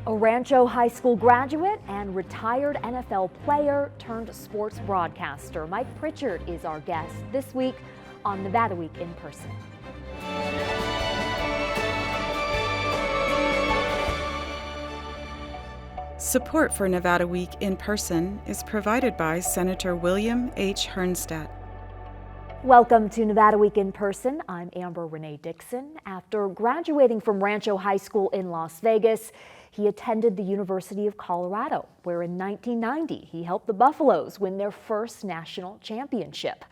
A Rancho High School graduate and retired NFL player turned sports broadcaster Mike Pritchard is our guest this week on Nevada Week in Person. Support for Nevada Week in Person is provided by Senator William H. Hernstat. Welcome to Nevada Week in Person. I'm Amber Renee Dixon. After graduating from Rancho High School in Las Vegas, he attended the University of Colorado, where in 1990 he helped the Buffaloes win their first national championship.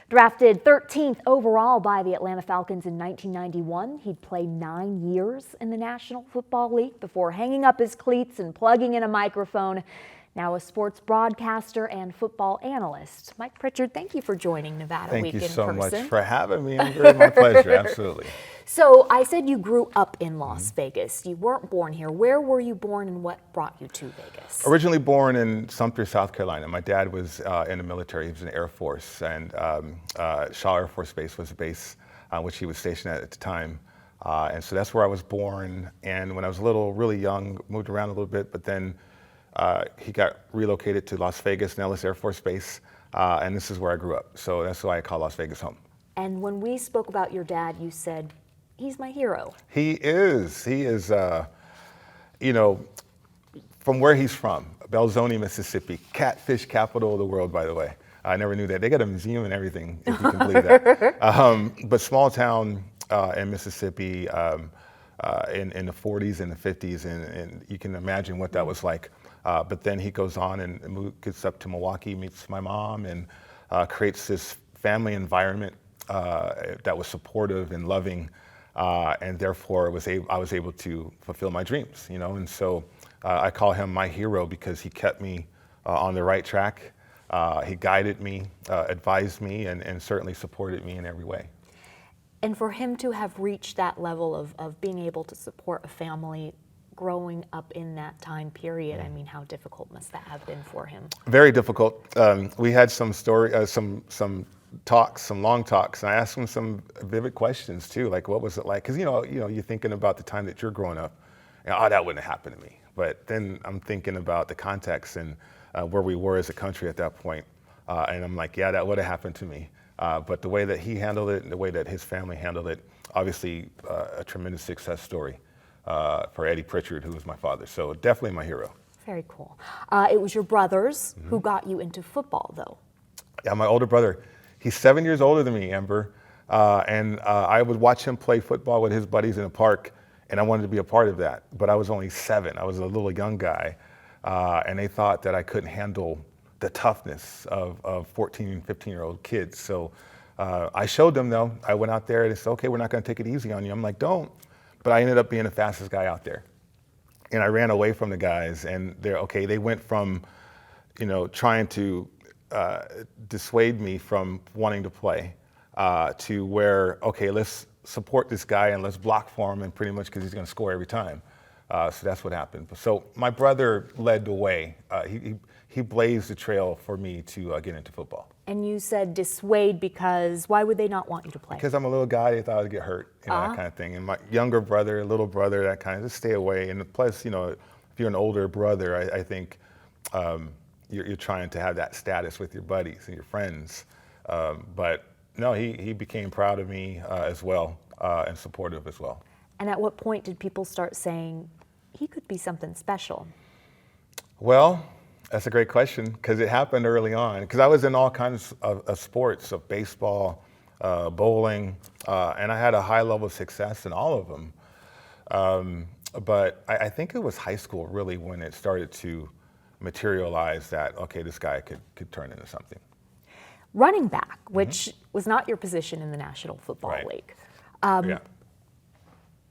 Drafted 13th overall by the Atlanta Falcons in 1991, he'd play 9 years in the National Football League before hanging up his cleats and plugging in a microphone. Now a sports broadcaster and football analyst. Mike Pritchard, thank you for joining Nevada Week in Person. Thank you so much for having me. My pleasure, absolutely. So I said you grew up in Las Vegas. You weren't born here. Where were you born and what brought you to Vegas? Originally born in Sumter, South Carolina. My dad was in the military. He was in the Air Force, and Shaw Air Force Base was the base which he was stationed at the time. And so that's where I was born. And when I was really young, moved around a little bit, but then he got relocated to Las Vegas, Nellis Air Force Base, and this is where I grew up. So that's why I call Las Vegas home. And when we spoke about your dad, you said, he's my hero. He is, from where he's from, Belzoni, Mississippi, catfish capital of the world, by the way. I never knew that. They got a museum and everything, if you can believe that. But small town in Mississippi in the 40s and the 50s, and you can imagine what that was like. But then he goes on and gets up to Milwaukee, meets my mom, and creates this family environment that was supportive and loving, and therefore I was able to fulfill my dreams, And so I call him my hero because he kept me on the right track. He guided me, advised me, and certainly supported me in every way. And for him to have reached that level of being able to support a family growing up in that time period, I mean, how difficult must that have been for him? Very difficult. We had some talks, some long talks, and I asked him some vivid questions too, like what was it like? Because you're thinking about the time that you're growing up, and that wouldn't have happened to me. But then I'm thinking about the context and where we were as a country at that point, and I'm like, yeah, that would have happened to me. But the way that he handled it and the way that his family handled it, obviously a tremendous success story for Eddie Pritchard, who was my father. So definitely my hero. Very cool. It was your brothers who got you into football, though. Yeah, my older brother. He's 7 years older than me, Amber. And I would watch him play football with his buddies in a park, and I wanted to be a part of that. But I was only 7. I was a little young guy. And they thought that I couldn't handle the toughness of 14 and 15-year-old kids. So I showed them, though. I went out there and they said, okay, we're not going to take it easy on you. I'm like, don't. But I ended up being the fastest guy out there. And I ran away from the guys, and they went from, trying to dissuade me from wanting to play to where, okay, let's support this guy and let's block for him, and pretty much because he's going to score every time. So that's what happened. So my brother led the way. He blazed the trail for me to get into football. And you said dissuade because why would they not want you to play? Because I'm a little guy, they thought I'd get hurt, that kind of thing. And my younger brother, little brother, that kind of, just stay away. And plus, if you're an older brother, I think you're trying to have that status with your buddies and your friends. But no, he became proud of me as well and supportive as well. And at what point did people start saying, he could be something special? Well, that's a great question, because it happened early on. Because I was in all kinds of sports, of baseball, bowling, and I had a high level of success in all of them. But I think it was high school, really, when it started to materialize that, okay, this guy could turn into something. Running back, which was not your position in the National Football League. Yeah.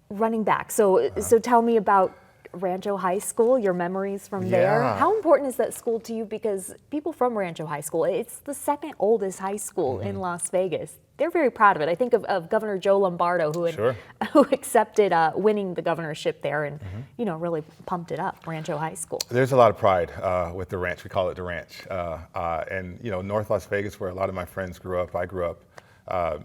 Running back. So tell me about Rancho High School, your memories from there. How important is that school to you? Because people from Rancho High School, it's the second oldest high school in Las Vegas. They're very proud of it. I think of Governor Joe Lombardo, who accepted winning the governorship there and really pumped it up, Rancho High School. There's a lot of pride with the ranch. We call it the ranch. And North Las Vegas, where a lot of my friends grew up, I grew up,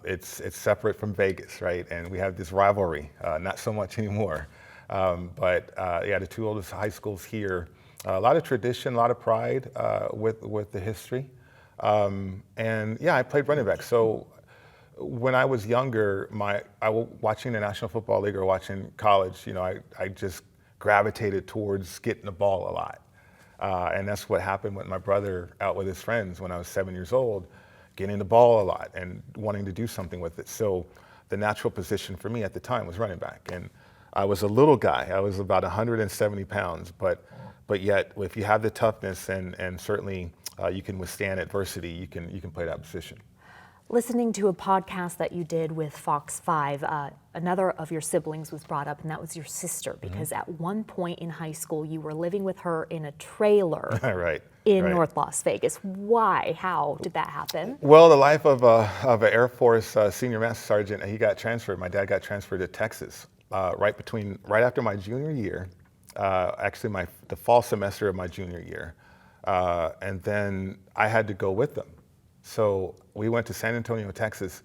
it's separate from Vegas, right? And we have this rivalry, not so much anymore. Yeah, the two oldest high schools here. A lot of tradition, a lot of pride with the history. And yeah, I played running back. So when I was younger, watching the National Football League or watching college, I just gravitated towards getting the ball a lot. And that's what happened with my brother out with his friends when I was 7 years old, getting the ball a lot and wanting to do something with it. So the natural position for me at the time was running back. And I was a little guy. I was about 170 pounds, but yet if you have the toughness and certainly you can withstand adversity, you can play that position. Listening to a podcast that you did with Fox 5, another of your siblings was brought up, and that was your sister, because at one point in high school, you were living with her in a trailer in North Las Vegas. Why? How did that happen? Well, the life of an Air Force senior master sergeant, he got transferred. My dad got transferred to Texas right after my junior year, actually the fall semester of my junior year. And then I had to go with them. So we went to San Antonio, Texas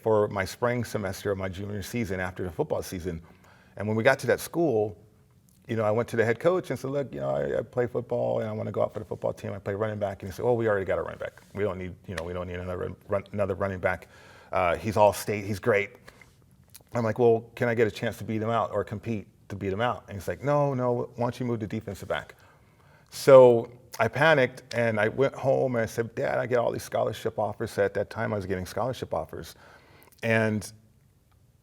for my spring semester of my junior season after the football season. And when we got to that school, I went to the head coach and said, look, I play football and I want to go out for the football team. I play running back. And he said, oh, we already got a running back. We don't need another running back. He's all state. He's great. I'm like, well, can I get a chance to beat him out or compete to beat him out? And he's like, no, why don't you move to defensive back? So I panicked and I went home and I said, Dad, I get all these scholarship offers. At that time, I was getting scholarship offers. And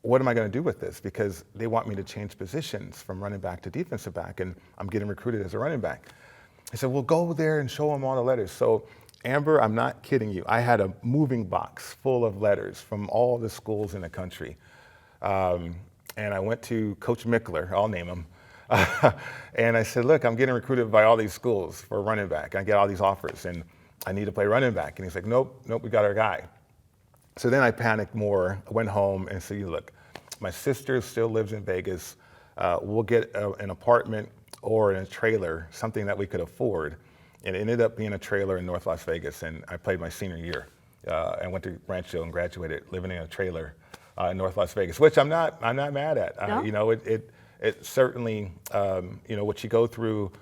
what am I going to do with this? Because they want me to change positions from running back to defensive back, and I'm getting recruited as a running back. I said, well, go there and show them all the letters. So Amber, I'm not kidding you. I had a moving box full of letters from all the schools in the country. And I went to Coach Mickler, I'll name him. And I said, look, I'm getting recruited by all these schools for running back. I get all these offers and I need to play running back. And he's like, nope, we got our guy. So then I panicked more, went home and said, look, my sister still lives in Vegas. We'll get an apartment or in a trailer, something that we could afford. And it ended up being a trailer in North Las Vegas. And I played my senior year. I went to Rancho and graduated living in a trailer in North Las Vegas, which I'm not mad at. No? It certainly, what you go through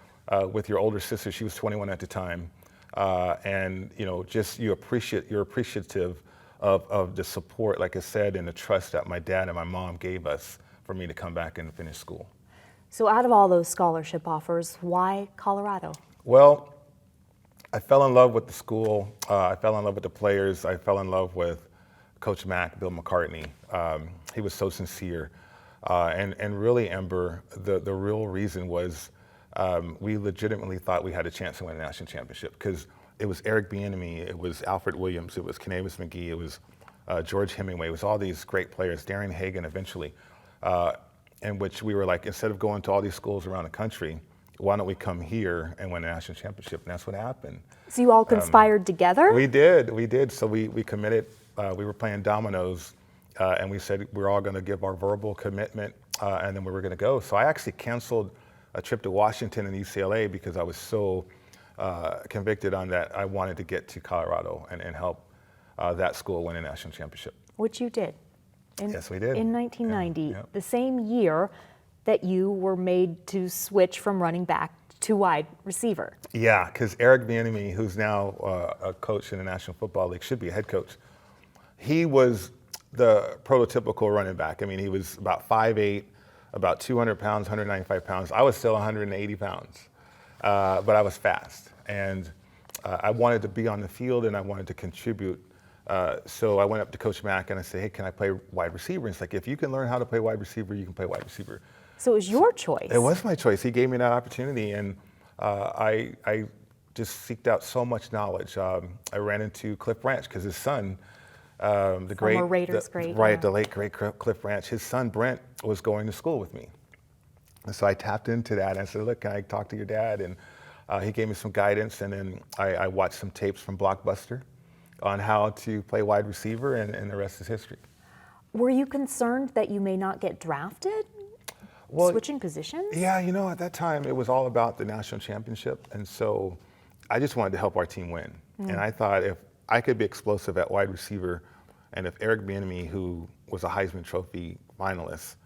with your older sister, she was 21 at the time, and you're appreciative of the support, like I said, and the trust that my dad and my mom gave us for me to come back and finish school. So out of all those scholarship offers, why Colorado? Well, I fell in love with the school. I fell in love with the players. I fell in love with Coach Mack, Bill McCartney. He was so sincere. And really, Ember, the real reason was we legitimately thought we had a chance to win a national championship because it was Eric Bieniemy, it was Alfred Williams, it was Kenavis McGee, it was George Hemingway, it was all these great players, Darian Hagan eventually, in which we were like, instead of going to all these schools around the country, why don't we come here and win a national championship? And that's what happened. So you all conspired together? We did. So we committed, we were playing dominoes. And we said we're all going to give our verbal commitment, and then we were going to go. So I actually canceled a trip to Washington and UCLA because I was so convicted on that. I wanted to get to Colorado and help that school win a national championship. Which you did. Yes, we did. In 1990, Yeah. the same year that you were made to switch from running back to wide receiver. Yeah, because Eric Bieniemy, who's now a coach in the National Football League, should be a head coach. He was the prototypical running back. I mean, he was about 5'8", about 200 pounds, 195 pounds. I was still 180 pounds, but I was fast. And I wanted to be on the field and I wanted to contribute. So I went up to Coach Mack and I said, hey, can I play wide receiver? And it's like, if you can learn how to play wide receiver, you can play wide receiver. So it was your choice. It was my choice. He gave me that opportunity, and I just seeked out so much knowledge. I ran into Cliff Branch because his son, the late great Cliff Branch, his son Brent was going to school with me. And so I tapped into that and I said, look, can I talk to your dad? And he gave me some guidance, and then I watched some tapes from Blockbuster on how to play wide receiver, and the rest is history. Were you concerned that you may not get drafted? Well, switching positions? Yeah, at that time it was all about the national championship, and so I just wanted to help our team win. And I thought if I could be explosive at wide receiver, and if Eric Bieniemy, who was a Heisman Trophy finalist,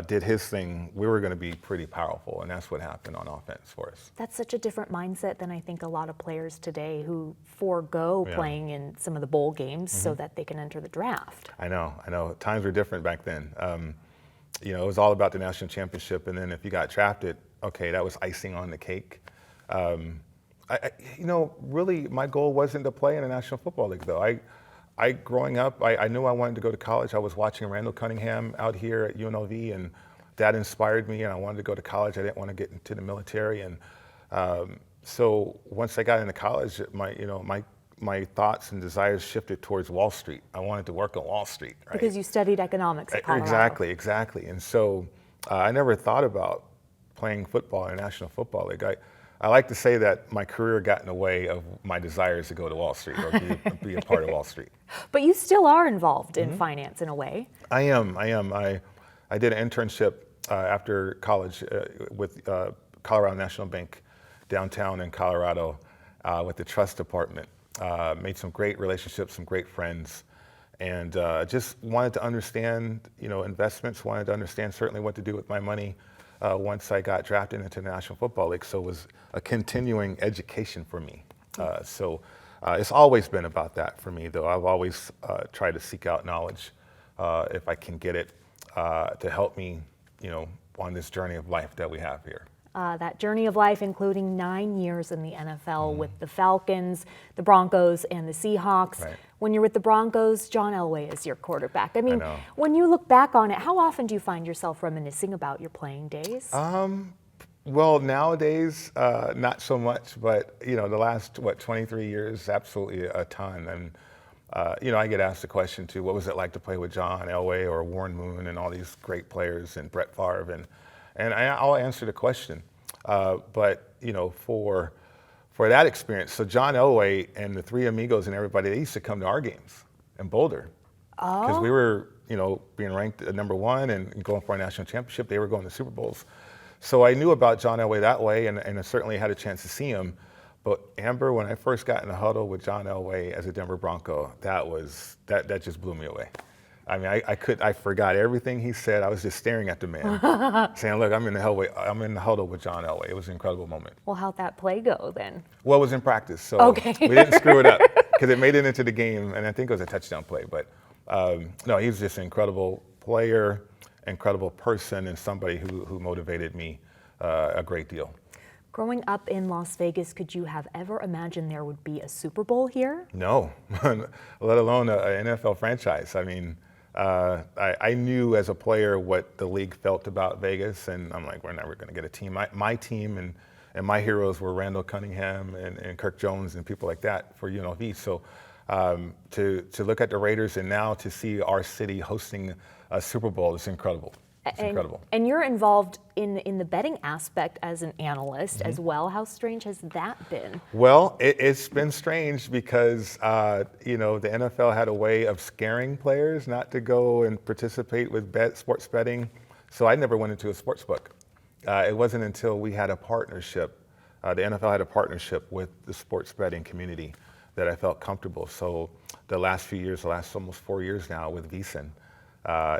did his thing, we were going to be pretty powerful, and that's what happened on offense for us. That's such a different mindset than I think a lot of players today who forego playing in some of the bowl games so that they can enter the draft. I know. Times were different back then. It was all about the national championship, and then if you got drafted, okay, that was icing on the cake. Really, my goal wasn't to play in the National Football League, though. Growing up, I knew I wanted to go to college. I was watching Randall Cunningham out here at UNLV, and that inspired me, and I wanted to go to college. I didn't want to get into the military, and so once I got into college, my thoughts and desires shifted towards Wall Street. I wanted to work on Wall Street, right? Because you studied economics at Colorado. Exactly. And so I never thought about playing football in the National Football League. I like to say that my career got in the way of my desires to go to Wall Street or be a part of Wall Street. But you still are involved in finance in a way. I am. I did an internship after college with Colorado National Bank downtown in Colorado with the trust department. Made some great relationships, some great friends, and just wanted to understand, investments, wanted to understand certainly what to do with my money once I got drafted into the National Football League. So it was a continuing education for me. So it's always been about that for me, though. I've always tried to seek out knowledge if I can get it to help me, on this journey of life that we have here. That journey of life, including 9 years in the NFL with the Falcons, the Broncos, and the Seahawks. Right. When you're with the Broncos, John Elway is your quarterback. I mean, know. when you look back on it, how often do you find yourself reminiscing about your playing days? Well, nowadays, not so much, but, the last, 23 years, absolutely a ton. And, I get asked the question, too, what was it like to play with John Elway or Warren Moon and all these great players and Brett Favre? And I'll answer the question. But, for that experience, so John Elway and the Three Amigos and everybody, they used to come to our games in Boulder. Because we were, being ranked at number one and going for a national championship. They were going to Super Bowls. So I knew about John Elway that way, and I certainly had a chance to see him. But Amber, when I first got in the huddle with John Elway as a Denver Bronco, that just blew me away. I mean, I forgot everything he said. I was just staring at the man, saying, "Look, I'm in the huddle with John Elway." It was an incredible moment. Well, how'd that play go then? Well, it was in practice, so okay. We didn't screw it up because it made it into the game, and I think it was a touchdown play. But no, he was just an incredible player, incredible person, and somebody who motivated me a great deal. Growing up in Las Vegas, could you have ever imagined there would be a Super Bowl here? No, let alone an NFL franchise. I mean, I knew as a player what the league felt about Vegas, and I'm like, we're never going to get a team. My team and my heroes were Randall Cunningham and Kirk Jones and people like that for UNLV. So to look at the Raiders and now to see our city hosting a Super Bowl is incredible. It's incredible. And you're involved in the betting aspect as an analyst as well. How strange has that been? Well, it's been strange because, the NFL had a way of scaring players not to go and participate with sports betting. So I never went into a sports book. It wasn't until we had a partnership, the NFL had a partnership with the sports betting community that I felt comfortable. So the last few years, the last almost 4 years now with VSiN,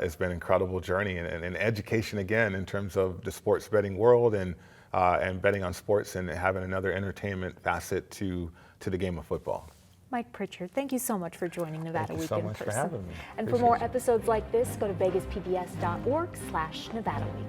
it's been an incredible journey and education again in terms of the sports betting world and betting on sports and having another entertainment facet to the game of football. Mike Pritchard, thank you so much for joining Nevada Week in Person. Thank you so much for having me. And for more episodes like this, go to vegaspbs.org/Nevada Week.